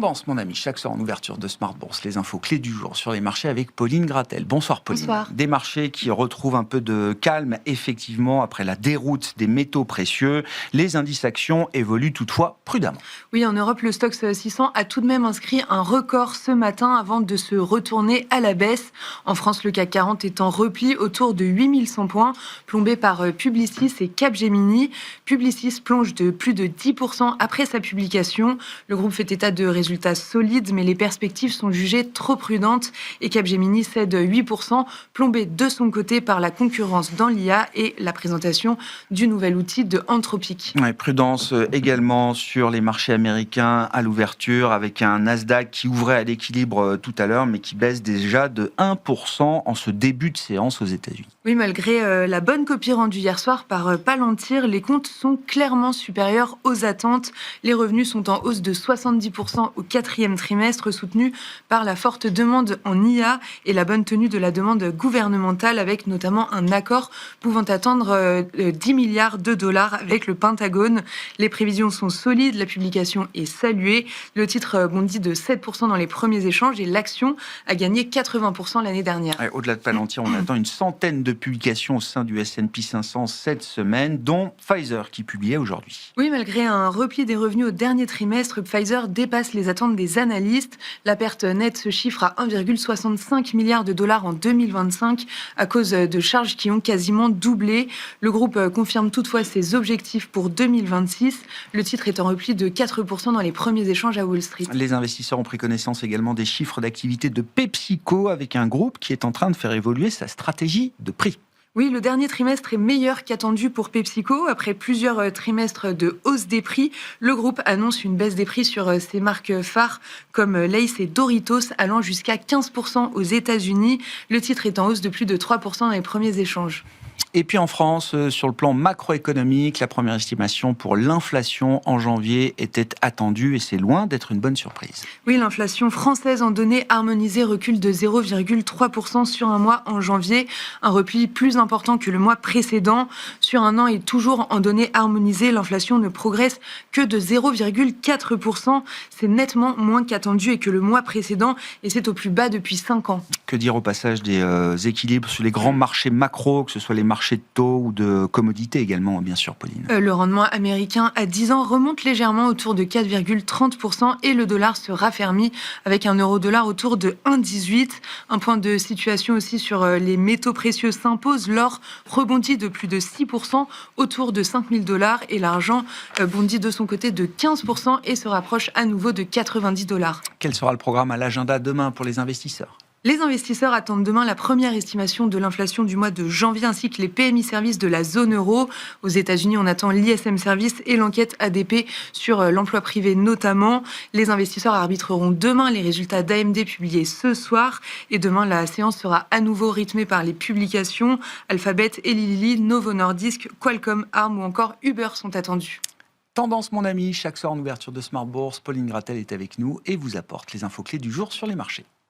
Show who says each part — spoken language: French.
Speaker 1: Tendance, mon ami, chaque soir en ouverture de Smart Bourse, les infos clés du jour sur les marchés avec Pauline Gratel. Bonsoir Pauline.
Speaker 2: Bonsoir.
Speaker 1: Des marchés qui retrouvent un peu de calme, effectivement, après la déroute des métaux précieux. Les indices actions évoluent toutefois prudemment.
Speaker 2: Oui, en Europe, le Stoxx 600 a tout de même inscrit un record ce matin avant de se retourner à la baisse. En France, le CAC 40 est en repli autour de 8100 points, plombé par Publicis et Capgemini. Publicis plonge de plus de 10% après sa publication. Le groupe fait état de résultats solides, mais les perspectives sont jugées trop prudentes et Capgemini cède 8%, plombé de son côté par la concurrence dans l'IA et la présentation du nouvel outil de Anthropic.
Speaker 1: Ouais, prudence également sur les marchés américains à l'ouverture, avec un Nasdaq qui ouvrait à l'équilibre tout à l'heure, mais qui baisse déjà de 1% en ce début de séance aux États-Unis.
Speaker 2: Oui, malgré la bonne copie rendue hier soir par Palantir, les comptes sont clairement supérieurs aux attentes. Les revenus sont en hausse de 70% au quatrième trimestre, soutenus par la forte demande en IA et la bonne tenue de la demande gouvernementale, avec notamment un accord pouvant attendre 10 milliards de dollars avec le Pentagone. Les prévisions sont solides, la publication est saluée. Le titre bondit de 7% dans les premiers échanges et l'action a gagné 80% l'année dernière.
Speaker 1: Ouais, au-delà de Palantir, on attend une centaine de publications au sein du S&P 500 cette semaine, dont Pfizer qui publiait aujourd'hui.
Speaker 2: Oui, malgré un repli des revenus au dernier trimestre, Pfizer dépasse les attentes des analystes. La perte nette se chiffre à 1,65 milliard de dollars en 2025 à cause de charges qui ont quasiment doublé. Le groupe confirme toutefois ses objectifs pour 2026. Le titre est en repli de 4% dans les premiers échanges à Wall Street.
Speaker 1: Les investisseurs ont pris connaissance également des chiffres d'activité de PepsiCo, avec un groupe qui est en train de faire évoluer sa stratégie de prix.
Speaker 2: Oui, le dernier trimestre est meilleur qu'attendu pour PepsiCo. Après plusieurs trimestres de hausse des prix, le groupe annonce une baisse des prix sur ses marques phares comme Lay's et Doritos, allant jusqu'à 15% aux États-Unis. Le titre est en hausse de plus de 3% dans les premiers échanges.
Speaker 1: Et puis en France, sur le plan macroéconomique, la première estimation pour l'inflation en janvier était attendue et c'est loin d'être une bonne surprise.
Speaker 2: Oui, l'inflation française en données harmonisées recule de 0,3% sur un mois en janvier, un repli plus important que le mois précédent. Sur un an et toujours en données harmonisées, l'inflation ne progresse que de 0,4%. C'est nettement moins qu'attendu et que le mois précédent, et c'est au plus bas depuis 5 ans.
Speaker 1: Que dire au passage des équilibres sur les grands marchés macro, que ce soit les marchés de taux ou de commodités également, bien sûr, Pauline.
Speaker 2: Le rendement américain à 10 ans remonte légèrement autour de 4,30% et le dollar se raffermit avec un euro-dollar autour de 1,18. Un point de situation aussi sur les métaux précieux s'impose. L'or rebondit de plus de 6% autour de 5 000 $ et l'argent bondit de son côté de 15% et se rapproche à nouveau de 90 $.
Speaker 1: Quel sera le programme à l'agenda demain pour les investisseurs ?
Speaker 2: Les investisseurs attendent demain la première estimation de l'inflation du mois de janvier ainsi que les PMI services de la zone euro. Aux États-Unis, on attend l'ISM Service et l'enquête ADP sur l'emploi privé notamment. Les investisseurs arbitreront demain les résultats d'AMD publiés ce soir. Et demain, la séance sera à nouveau rythmée par les publications. Alphabet, Eli Lilly, Novo Nordisk, Qualcomm, Arm ou encore Uber sont attendus.
Speaker 1: Tendance, mon ami, chaque soir en ouverture de Smart Bourse, Pauline Gratel est avec nous et vous apporte les infos clés du jour sur les marchés.